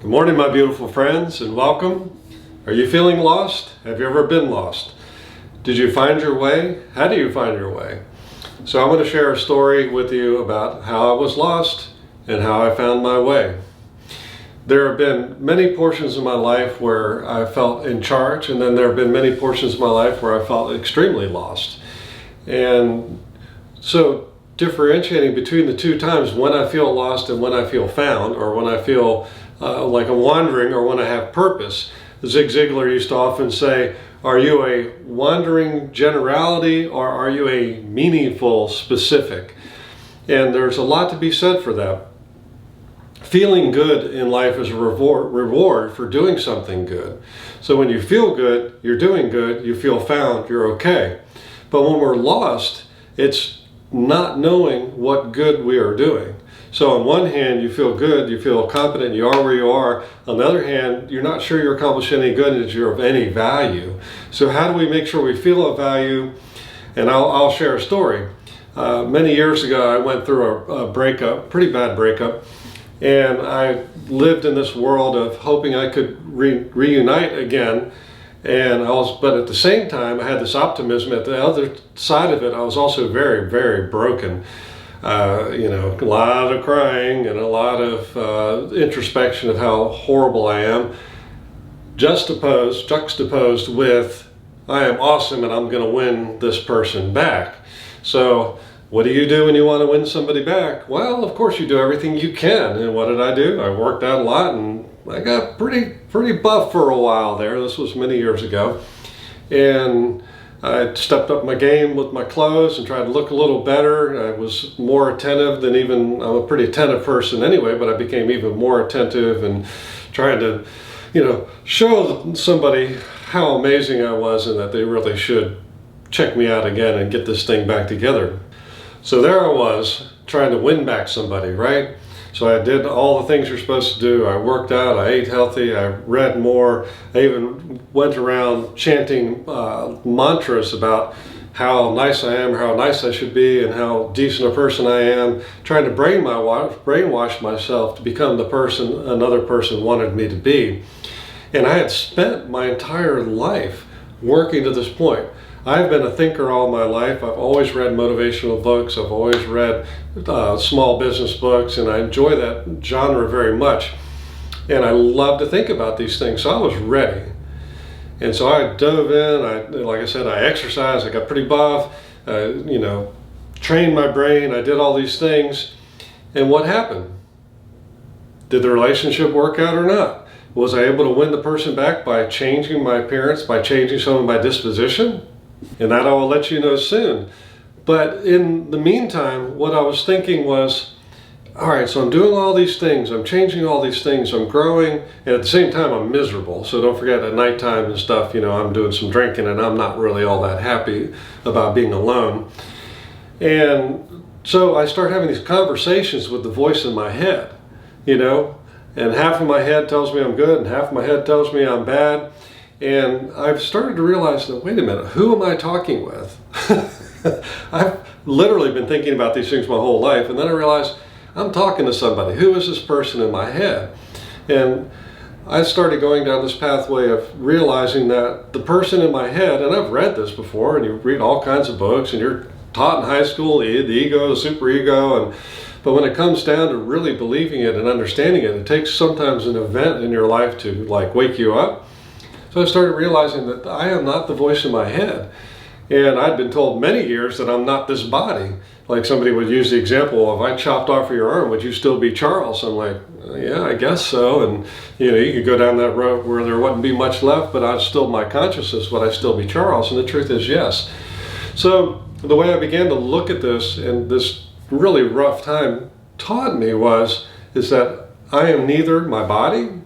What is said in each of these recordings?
Good morning, my beautiful friends, and welcome. Are you feeling lost? Have you ever been lost? Did you find your way? How do you find your way? So I want to share a story with you about how I was lost and how I found my way. There have been many portions of my life where I felt in charge, and then there have been many portions of my life where I felt extremely lost. And so differentiating between the two times when I feel lost and when I feel found, or when I feel like I'm wandering or when I have purpose. Zig Ziglar used to often say, are you a wandering generality or are you a meaningful specific? And there's a lot to be said for that. Feeling good in life is a reward for doing something good. So when you feel good, you're doing good, you feel found, you're okay. But when we're lost, it's not knowing what good we are doing. So on one hand, you feel good, you feel competent, you are where you are. On the other hand, you're not sure you're accomplishing any good and that you're of any value. So how do we make sure we feel of value? And I'll share a story. Many years ago, I went through a breakup, pretty bad breakup. And I lived in this world of hoping I could reunite again. But at the same time, I had this optimism. At the other side of it, I was also very, very broken. A lot of crying and a lot of introspection of how horrible I am, juxtaposed with, I am awesome and I'm going to win this person back. So what do you do when you want to win somebody back? Well, of course you do everything you can. And what did I do? I worked out a lot and I got pretty buff for a while there. This was many years ago. And I stepped up my game with my clothes and tried to look a little better. I was more attentive than I'm a pretty attentive person anyway, but I became even more attentive and trying to, show somebody how amazing I was and that they really should check me out again and get this thing back together. So there I was trying to win back somebody, right? So I did all the things you're supposed to do. I worked out, I ate healthy, I read more. I even went around chanting mantras about how nice I am, how nice I should be, and how decent a person I am, trying to brainwash myself to become the person another person wanted me to be. And I had spent my entire life working to this point. I've been a thinker all my life. I've always read motivational books. I've always read small business books, and I enjoy that genre very much. And I love to think about these things, so I was ready. And so I dove in. Like I said, I exercised. I got pretty buff. Trained my brain. I did all these things. And what happened? Did the relationship work out or not? Was I able to win the person back by changing my appearance, by changing some of my disposition? And that I will let you know soon. But in the meantime, what I was thinking was, all right, so I'm doing all these things, I'm changing all these things, I'm growing, and at the same time I'm miserable. So don't forget at nighttime and stuff, I'm doing some drinking and I'm not really all that happy about being alone. And so I start having these conversations with the voice in my head, and half of my head tells me I'm good and half of my head tells me I'm bad. And I've started to realize that, wait a minute, who am I talking with? I've literally been thinking about these things my whole life, and then I realized I'm talking to somebody. Who is this person in my head? And I started going down this pathway of realizing that the person in my head, and I've read this before, and you read all kinds of books, and you're taught in high school, the ego, the superego, but when it comes down to really believing it and understanding it, it takes sometimes an event in your life to wake you up. So I started realizing that I am not the voice in my head. And I'd been told many years that I'm not this body. Like somebody would use the example, if I chopped off your arm, would you still be Charles? I'm like, yeah, I guess so. And you could go down that road where there wouldn't be much left, but I'd still, my consciousness, would I still be Charles? And the truth is yes. So the way I began to look at this, and this really rough time taught me is that I am neither my body,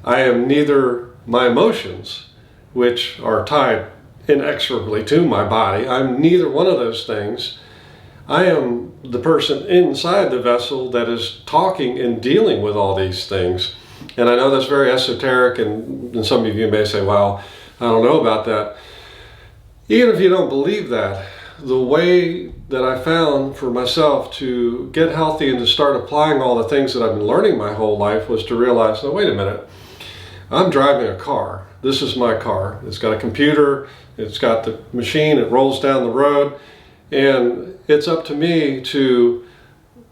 I am neither my emotions, which are tied inexorably to my body. I'm neither one of those things. I am the person inside the vessel that is talking and dealing with all these things. And I know that's very esoteric, and some of you may say, well, I don't know about that. Even if you don't believe that, the way that I found for myself to get healthy and to start applying all the things that I've been learning my whole life was to realize, no, wait a minute, I'm driving a car. This is my car. It's got a computer, it's got the machine, it rolls down the road, and it's up to me to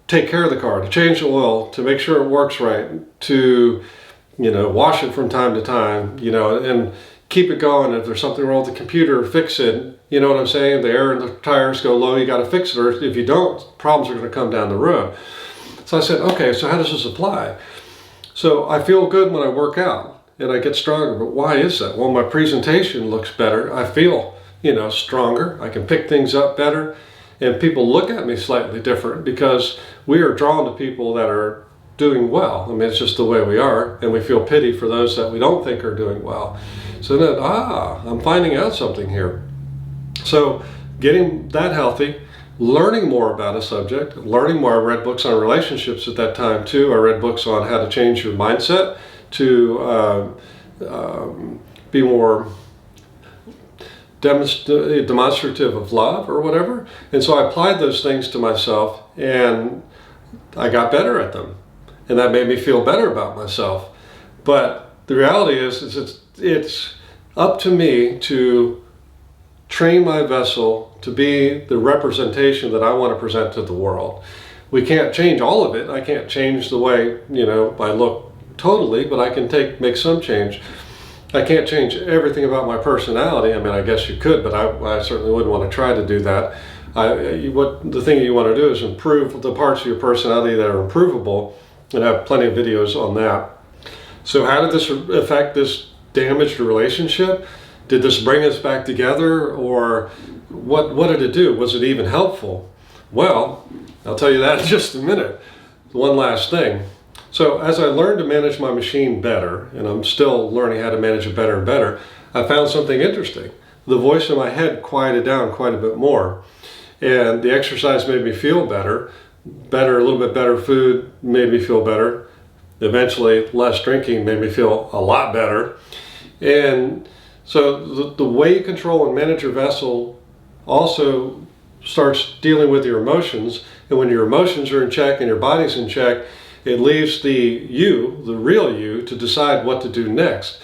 take care of the car, to change the oil, to make sure it works right, to, wash it from time to time, and keep it going. If there's something wrong with the computer, fix it. You know what I'm saying? The air in the tires go low, you got to fix it, or if you don't, problems are going to come down the road. So I said, okay, so how does this apply? So I feel good when I work out and I get stronger, but why is that? Well, my presentation looks better. I feel, stronger. I can pick things up better, and people look at me slightly different because we are drawn to people that are doing well. I mean, it's just the way we are, and we feel pity for those that we don't think are doing well. So then, I'm finding out something here. So getting that healthy, learning more about a subject, learning more. I read books on relationships at that time too. I read books on how to change your mindset to be more demonstrative of love or whatever. And so I applied those things to myself, and I got better at them. And that made me feel better about myself. But the reality is it's up to me to train my vessel to be the representation that I want to present to the world. We can't change all of it. I can't change the way, I look totally, but I can make some change. I can't change everything about my personality. I mean, I guess you could, but I certainly wouldn't want to try to do that. The thing you want to do is improve the parts of your personality that are improvable, and I have plenty of videos on that. So how did this affect this damaged relationship? Did this bring us back together, or what did it do? Was it even helpful? Well, I'll tell you that in just a minute. One last thing. So as I learned to manage my machine better, and I'm still learning how to manage it better and better, I found something interesting. The voice in my head quieted down quite a bit more, and the exercise made me feel better, a little bit better food made me feel better. Eventually, less drinking made me feel a lot better. And so the way you control and manage your vessel also starts dealing with your emotions. And when your emotions are in check and your body's in check, it leaves the real you, to decide what to do next,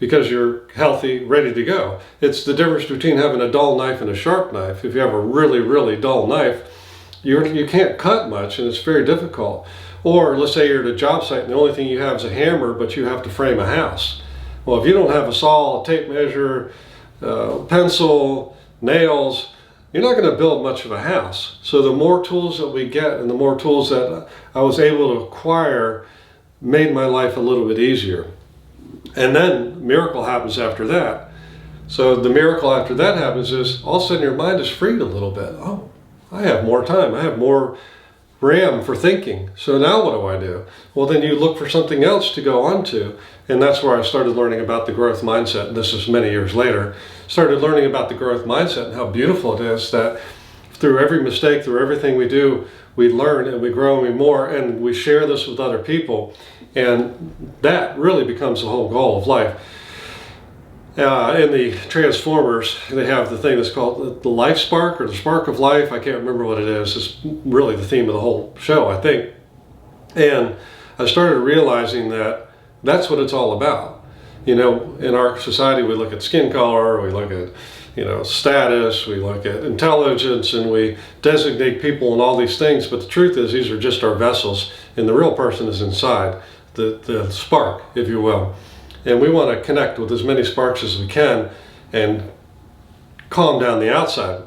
because you're healthy, ready to go. It's the difference between having a dull knife and a sharp knife. If you have a really, really dull knife, you can't cut much, and it's very difficult. Or let's say you're at a job site and the only thing you have is a hammer, but you have to frame a house. Well, if you don't have a saw, a tape measure, pencil, nails, you're not going to build much of a house. So the more tools that we get, and the more tools that I was able to acquire, made my life a little bit easier. And then miracle happens after that. So the miracle after that happens is all of a sudden your mind is freed a little bit. Oh, I have more time. I have more RAM for thinking. So now what do? Well, then you look for something else to go on to. And that's where I started learning about the growth mindset. And this is many years later. Started learning about the growth mindset and how beautiful it is that through every mistake, through everything we do, we learn and we grow and we share this with other people. And that really becomes the whole goal of life. In the Transformers, they have the thing that's called the life spark, or the spark of life. I can't remember what it is. It's really the theme of the whole show, I think. And I started realizing that that's what it's all about. In our society, we look at skin color, we look at, status, we look at intelligence, and we designate people and all these things. But the truth is, these are just our vessels, and the real person is inside, the spark, if you will. And we want to connect with as many sparks as we can and calm down the outside.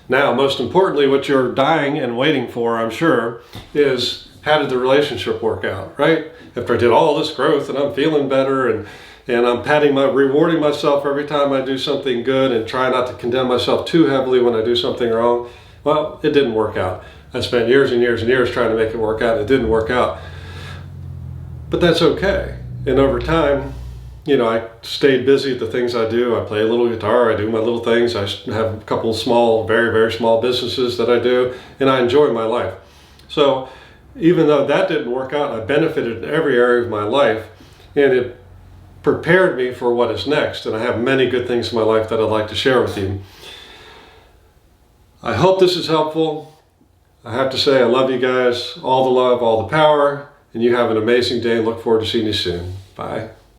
Now, most importantly, what you're dying and waiting for, I'm sure, is how did the relationship work out, right? After I did all this growth and I'm feeling better and I'm rewarding myself every time I do something good and try not to condemn myself too heavily when I do something wrong. Well, it didn't work out. I spent years and years and years trying to make it work out. It didn't work out. But that's okay. And over time, I stayed busy at the things I do. I play a little guitar, I do my little things. I have a couple of small, very, very small businesses that I do, and I enjoy my life. So even though that didn't work out, I benefited in every area of my life, and it prepared me for what is next. And I have many good things in my life that I'd like to share with you. I hope this is helpful. I have to say I love you guys. All the love, all the power. And you have an amazing day and look forward to seeing you soon. Bye.